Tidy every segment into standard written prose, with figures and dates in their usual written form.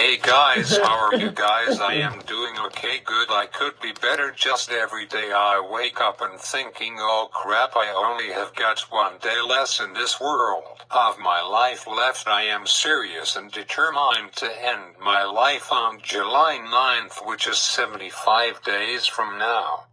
Hey guys, how are you guys? I am doing okay, good. I could be better. Just every day I wake up and thinking, oh crap, I only have got one day less in this world of my life left. I am serious and determined to end my life on July 9th, which is 75 days from now.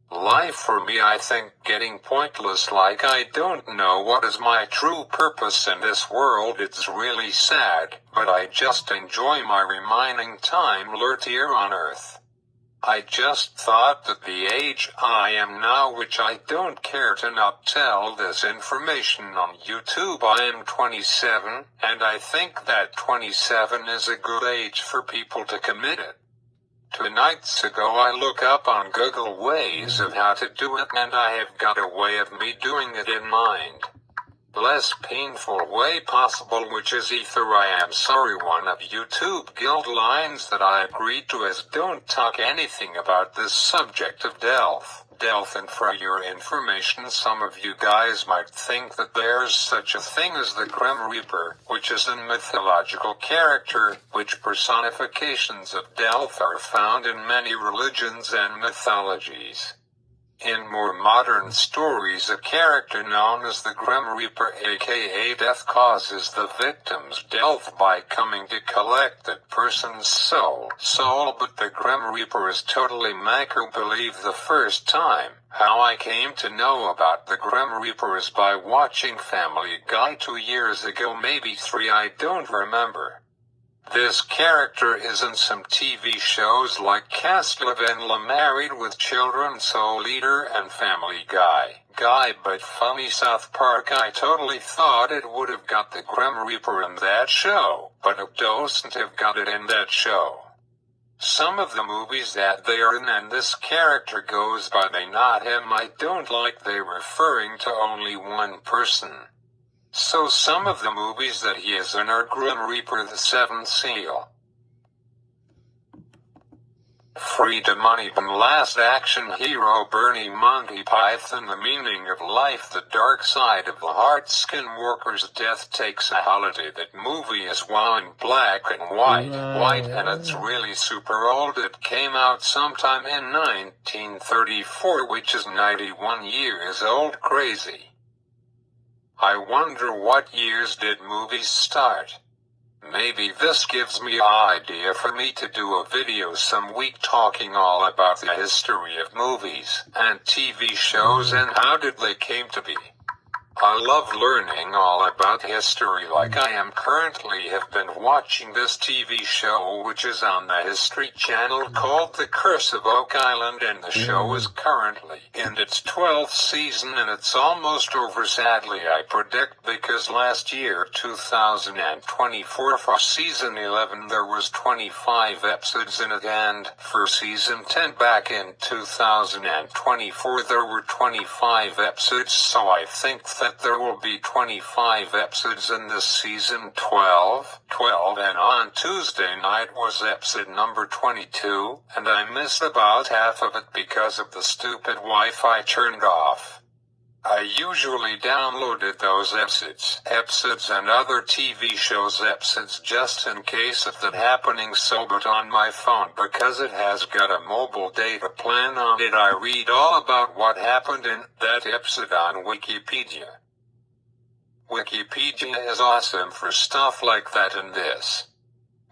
Life for me, I think, getting pointless, like I don't know what is my true purpose in this world. It's really sad, but I just enjoy my remaining time left here on Earth. I just thought that the age I am now, which I don't care to not tell this information on YouTube, I am 27, and I think that 27 is a good age for people to commit it. 2 nights ago I look up on Google ways of how to do it, and I have got a way of me doing it in mind. Less painful way possible, which is either I am sorry. One of YouTube guidelines that I agreed to is don't talk anything about this subject of death. And for your information, some of you guys might think that there's such a thing as the Grim Reaper, which is a mythological character, which personifications of death are found in many religions and mythologies. In more modern stories, a character known as the Grim Reaper, aka Death, causes the victim's death by coming to collect that person's soul. But the Grim Reaper is totally make-believe. The first time how I came to know about the Grim Reaper is by watching Family Guy 2 years ago, maybe 3, I don't remember. This character is in some TV shows like Castle and La Married with Children, Soul Eater, and Family Guy. But funny, South Park, I totally thought it would have got the Grim Reaper in that show, but it doesn't have got it in that show. Some of the movies that they are in and this character goes by they, not him, I don't like they referring to only one person. So some of the movies that he is in are Grim Reaper, The Seventh Seal, Freedom, Money, and Last Action Hero, Bernie, Monty Python, The Meaning of Life, The Dark Side of the Heart, Skinwalker's Death Takes a Holiday. That movie is in black and white, and it's really super old. It came out sometime in 1934, which is 91 years old. Crazy. I wonder what years did movies start? Maybe this gives me an idea for me to do a video some week talking all about the history of movies and TV shows and how did they came to be. I love learning all about history, like I am currently have been watching this TV show which is on the History Channel called The Curse of Oak Island, and the show is currently in its 12th season and it's almost over, sadly I predict, because last year 2024 for season 11 there was 25 episodes in it, and for season 10 back in 2024 there were 25 episodes, so I think that there will be 25 episodes in this season 12, and on Tuesday night was episode number 22, and I missed about half of it because of the stupid Wi-Fi turned off. I usually downloaded those episodes and other TV shows episodes just in case of that happening, but on my phone, because it has got a mobile data plan on it, I read all about what happened in that episode on Wikipedia. Wikipedia is awesome for stuff like that, and this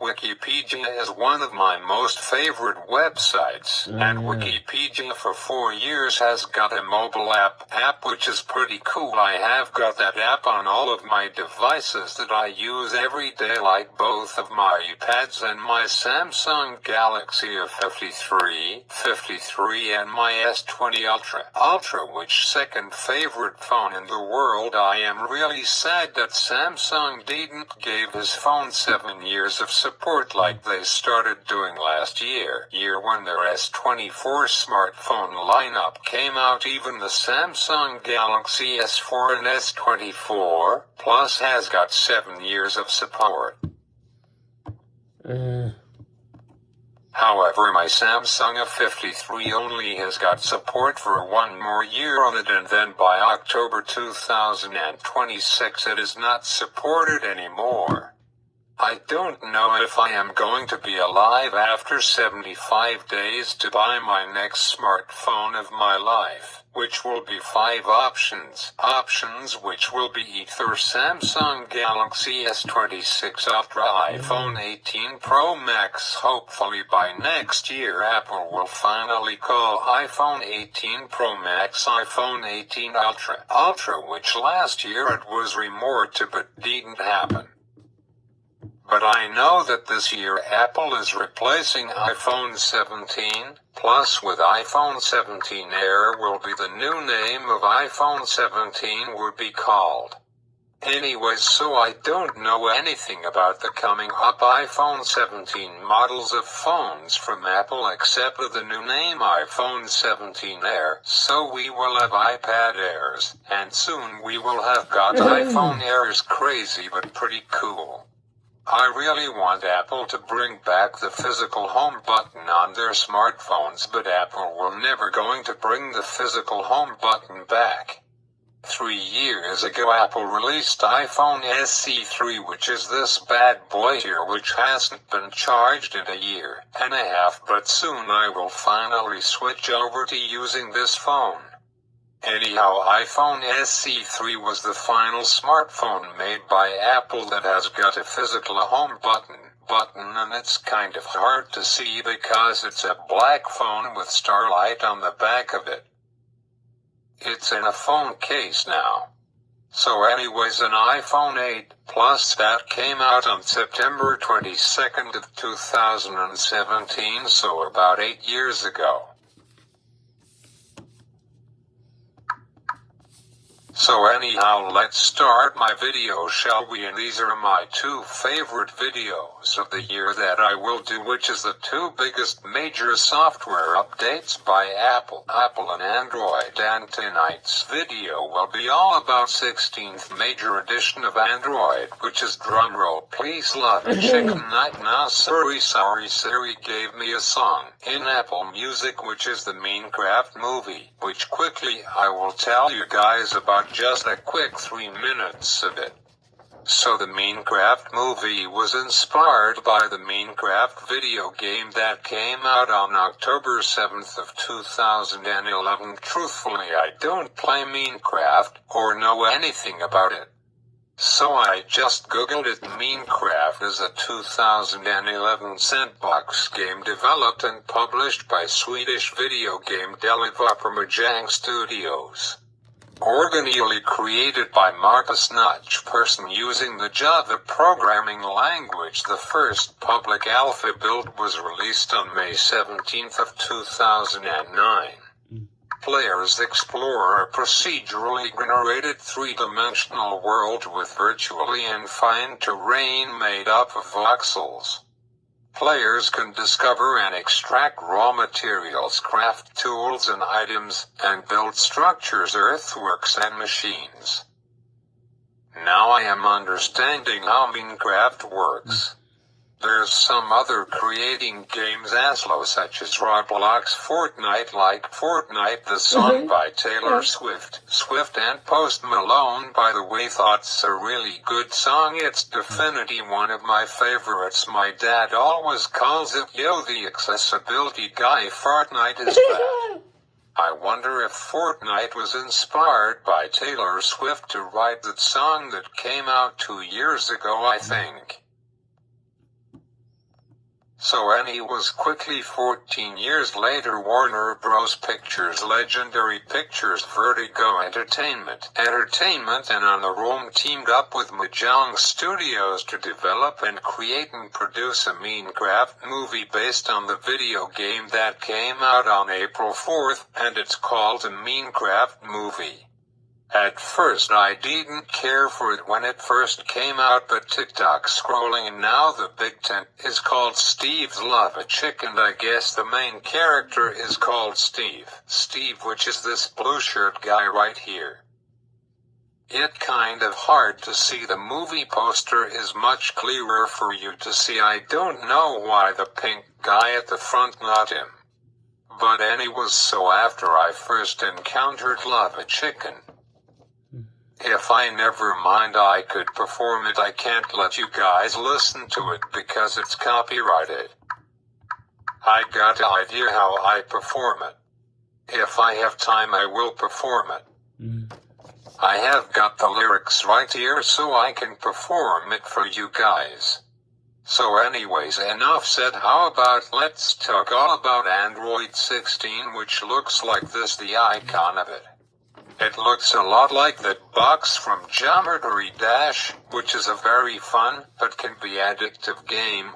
Wikipedia is one of my most favorite websites, and Wikipedia for 4 years has got a mobile app which is pretty cool. I have got that app on all of my devices that I use every day, like both of my iPads and my Samsung Galaxy F53 and my S20 Ultra, which second favorite phone in the world. I am really sad that Samsung didn't give his phone 7 years of support like they started doing last year when their S24 smartphone lineup came out. Even the Samsung Galaxy S4 and S24 Plus has got 7 years of support. However, my Samsung F53 only has got support for 1 more year on it, and then by October 2026 it is not supported anymore. I don't know if I am going to be alive after 75 days to buy my next smartphone of my life, which will be 5 options. Options which will be either Samsung Galaxy S26 Ultra, iPhone 18 Pro Max. Hopefully by next year Apple will finally call iPhone 18 Pro Max iPhone 18 Ultra, which last year it was rumored to but didn't happen. But I know that this year Apple is replacing iPhone 17 Plus with iPhone 17 Air will be the new name of iPhone 17 would be called. Anyways, so I don't know anything about the coming up iPhone 17 models of phones from Apple except for the new name iPhone 17 Air. So we will have iPad Airs, and soon we will have got iPhone Airs. Crazy but pretty cool. I really want Apple to bring back the physical home button on their smartphones, but Apple will never going to bring the physical home button back. 3 years ago Apple released iPhone SE3, which is this bad boy here, which hasn't been charged in a year and a half, but soon I will finally switch over to using this phone. Anyhow, iPhone SE3 was the final smartphone made by Apple that has got a physical home button, and it's kind of hard to see because it's a black phone with starlight on the back of it. It's in a phone case now. So anyways, an iPhone 8 Plus that came out on September 22nd of 2017, so about 8 years ago. So anyhow, let's start my video, shall we? And these are my 2 favorite videos of the year that I will do, which is the 2 biggest major software updates by Apple and Android. And tonight's video will be all about 16th major edition of Android, which is, drumroll please, Love a Chicken Night. Now sorry Siri gave me a song in Apple Music, which is the Minecraft movie, which quickly I will tell you guys about just a quick 3 minutes of it. So the Minecraft movie was inspired by the Minecraft video game that came out on October 7th of 2011. Truthfully, I don't play Minecraft or know anything about it. So I just googled it. Minecraft is a 2011 sandbox game developed and published by Swedish video game developer Mojang Studios. Originally created by Marcus Notch person using the Java programming language, the first public alpha build was released on May 17th of 2009. Players explore a procedurally generated 3-dimensional world with virtually infinite terrain made up of voxels. Players can discover and extract raw materials, craft tools and items, and build structures, earthworks and machines. Now I am understanding how Minecraft works. There's some other creating games as low such as Roblox, Fortnite, like Fortnite the song by Taylor Swift and Post Malone. By the way, thought's a really good song. It's definitely one of my favorites. My dad always calls it, yo, the accessibility guy. Fortnite is bad. I wonder if Fortnite was inspired by Taylor Swift to write that song that came out 2 years ago, I think. So was quickly 14 years later, Warner Bros. Pictures, Legendary Pictures, Vertigo Entertainment, and On the Roam teamed up with Mojang Studios to develop and create and produce a Minecraft movie based on the video game that came out on April 4th, and it's called a Minecraft movie. At first I didn't care for it when it first came out, but TikTok scrolling and now the big tent is called Steve's Love a Chicken. I guess the main character is called Steve, which is this blue shirt guy right here. It kind of hard to see. The movie poster is much clearer for you to see. I don't know why the pink guy at the front, not him. But anyways, so after I first encountered Love a Chicken, If I never mind I could perform it, I can't let you guys listen to it because it's copyrighted. I got an idea how I perform it. If I have time I will perform it. I have got the lyrics right here so I can perform it for you guys. So anyways, enough said. How about let's talk all about Android 16, which looks like this, the icon of it. It looks a lot like that box from Geometry Dash, which is a very fun, but can be addictive game,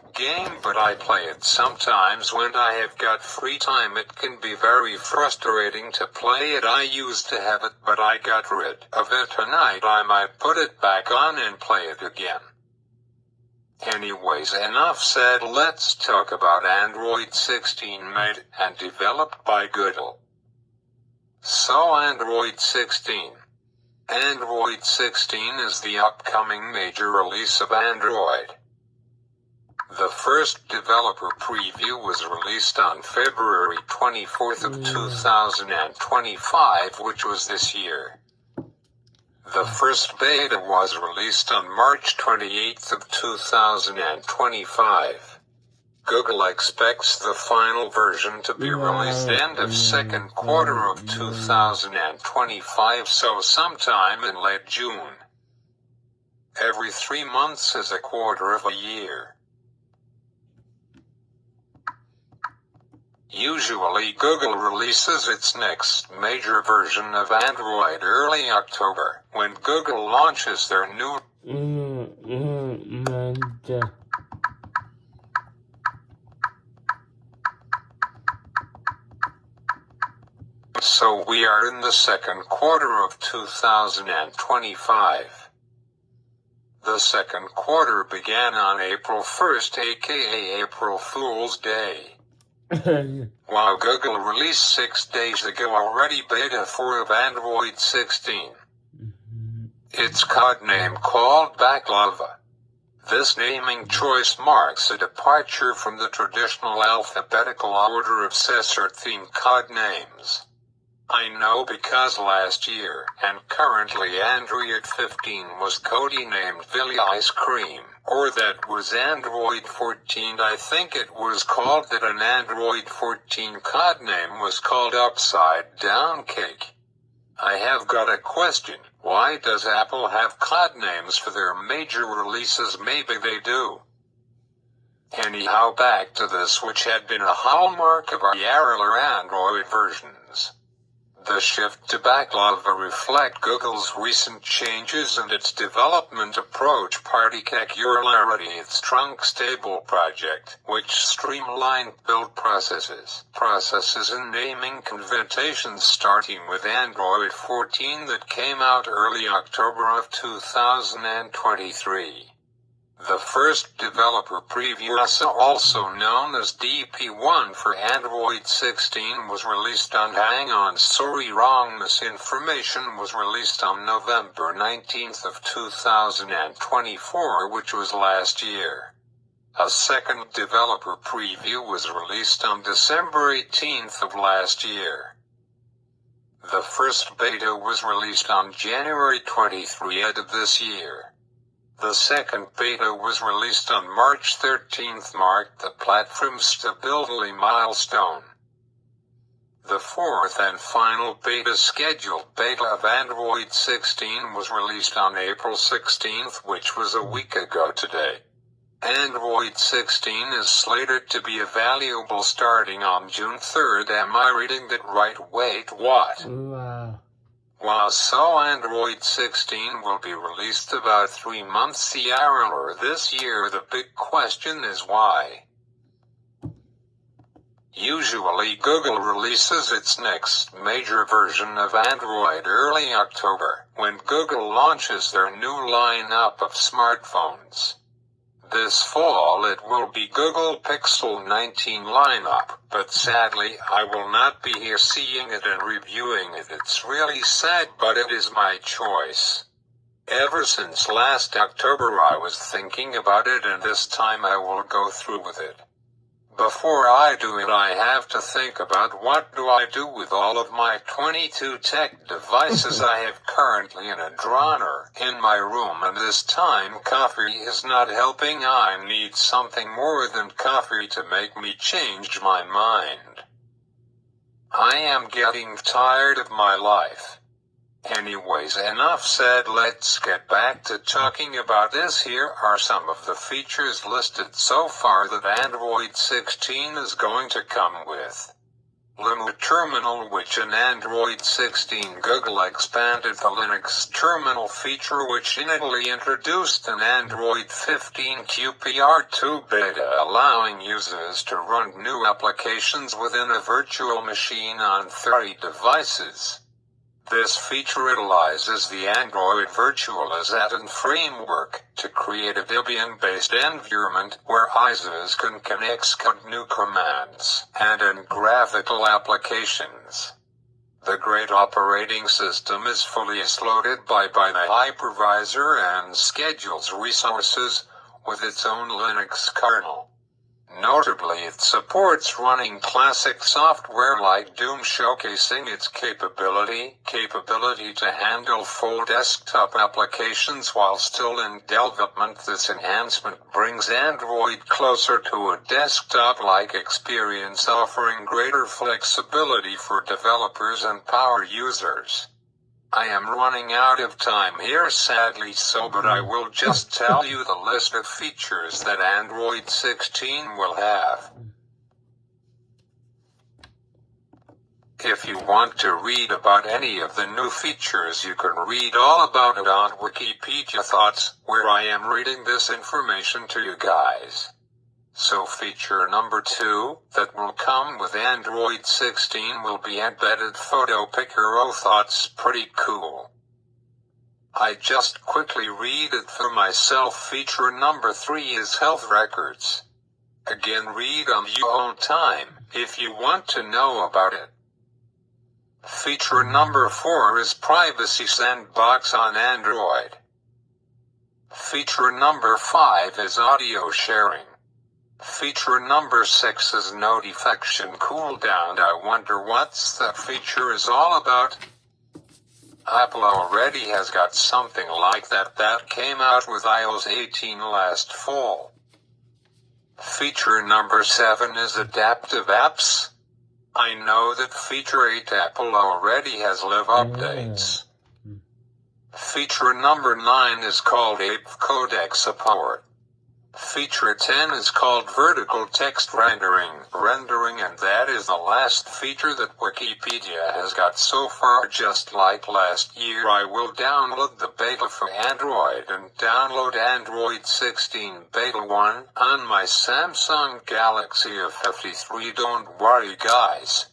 but I play it sometimes when I have got free time. It can be very frustrating to play it. I used to have it, but I got rid of it tonight. I might put it back on and play it again. Anyways, enough said. Let's talk about Android 16, made and developed by Google. So Android 16. Android 16 is the upcoming major release of Android. The first developer preview was released on February 24th of 2025, which was this year. The first beta was released on March 28th of 2025. Google expects the final version to be released end of second quarter of 2025, so sometime in late June. Every 3 months is a quarter of a year. Usually Google releases its next major version of Android early October, when Google launches their new So we are in the second quarter of 2025. The second quarter began on April 1st, aka April Fool's Day. While Google released 6 days ago already Beta 4 of Android 16. Its codename called Baklava. This naming choice marks a departure from the traditional alphabetical order of Caesar-themed codenames. I know because last year, and currently Android 15 was codenamed Villi Ice Cream, or that was Android 14. I think it was called that. An Android 14 codename was called Upside Down Cake. I have got a question. Why does Apple have codenames for their major releases? Maybe they do. Anyhow, back to this, which had been a hallmark of our earlier Android versions. The shift to Baklava reflect Google's recent changes and its development approach, particularly its trunk stable project, which streamlined build processes and naming conventions, starting with Android 14 that came out early October of 2023. The first developer preview, also known as DP1 for Android 16, was released on misinformation was released on November 19th of 2024, which was last year. A second developer preview was released on December 18th of last year. The first beta was released on January 23rd of this year. The second beta was released on March 13th, marked the platform stability milestone. The fourth and final scheduled beta of Android 16 was released on April 16th, which was a week ago today. Android 16 is slated to be available starting on June 3rd. Am I reading that right? Wait, what? Wow. So Android 16 will be released about 3 months earlier this year. The big question is why. Usually Google releases its next major version of Android early October, when Google launches their new lineup of smartphones. This fall it will be Google Pixel 19 lineup, but sadly I will not be here seeing it and reviewing it. It's really sad, but it is my choice. Ever since last October I was thinking about it, and this time I will go through with it. Before I do it, I have to think about what do I do with all of my 22 tech devices I have currently in a drawer in my room, and this time coffee is not helping. I need something more than coffee to make me change my mind. I am getting tired of my life. Anyways, enough said, let's get back to talking about this. Here are some of the features listed so far that Android 16 is going to come with. Linux Terminal, which in Android 16 Google expanded the Linux Terminal feature, which initially introduced in Android 15 QPR2 beta, allowing users to run new applications within a virtual machine on 30 devices. This feature utilizes the Android virtualization framework to create a Debian-based environment where users can execute new commands and in graphical applications. The great operating system is fully loaded by the hypervisor and schedules resources with its own Linux kernel. Notably, it supports running classic software like Doom, showcasing its capability to handle full desktop applications while still in development. This enhancement brings Android closer to a desktop-like experience, offering greater flexibility for developers and power users. I am running out of time here, sadly so, but I will just tell you the list of features that Android 16 will have. If you want to read about any of the new features, you can read all about it on Wikipedia Thoughts, where I am reading this information to you guys. So feature number 2 that will come with Android 16 will be embedded photo picker. Oh, thoughts, pretty cool. I just quickly read it for myself. Feature number 3 is health records. Again, read on your own time if you want to know about it. Feature number 4 is privacy sandbox on Android. Feature number 5 is audio sharing. Feature number 6 is notification cooldown. I wonder what's that feature is all about. Apple already has got something like that came out with iOS 18 last fall. Feature number 7 is adaptive apps. I know that feature 8 Apple already has live updates. Feature number 9 is called Ape Codec support. Feature 10 is called vertical text rendering, and that is the last feature that Wikipedia has got so far. Just like last year, I will download the beta for Android and download Android 16 Beta 1 on my Samsung Galaxy F53. Don't worry guys,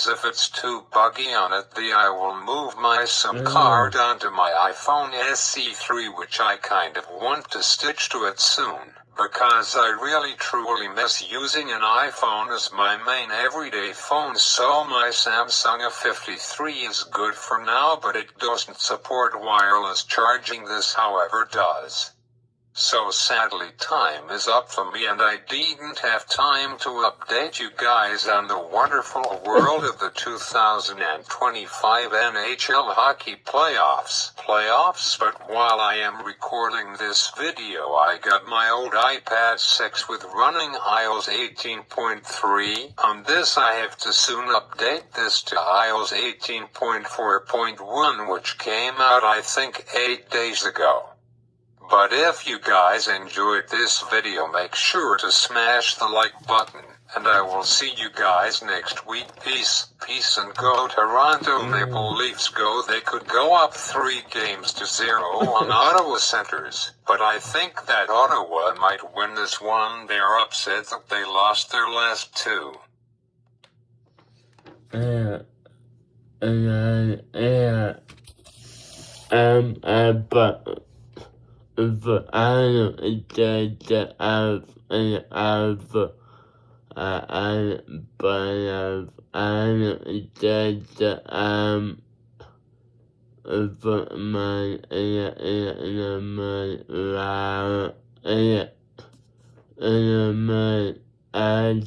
if it's too buggy on it, I will move my SIM card onto my iPhone SE3, which I kind of want to stitch to it soon. Because I really truly miss using an iPhone as my main everyday phone, so my Samsung F53 is good for now, but it doesn't support wireless charging. This, however, does. So sadly time is up for me, and I didn't have time to update you guys on the wonderful world of the 2025 NHL hockey playoffs. But while I am recording this video, I got my old iPad 6 with running iOS 18.3. On this I have to soon update this to iOS 18.4.1, which came out I think 8 days ago. But if you guys enjoyed this video, make sure to smash the like button, and I will see you guys next week. Peace, and go Toronto Maple Leafs go. They could go up 3-0 on Ottawa Senators, but I think that Ottawa might win this one. They're upset that they lost their last 2. But I I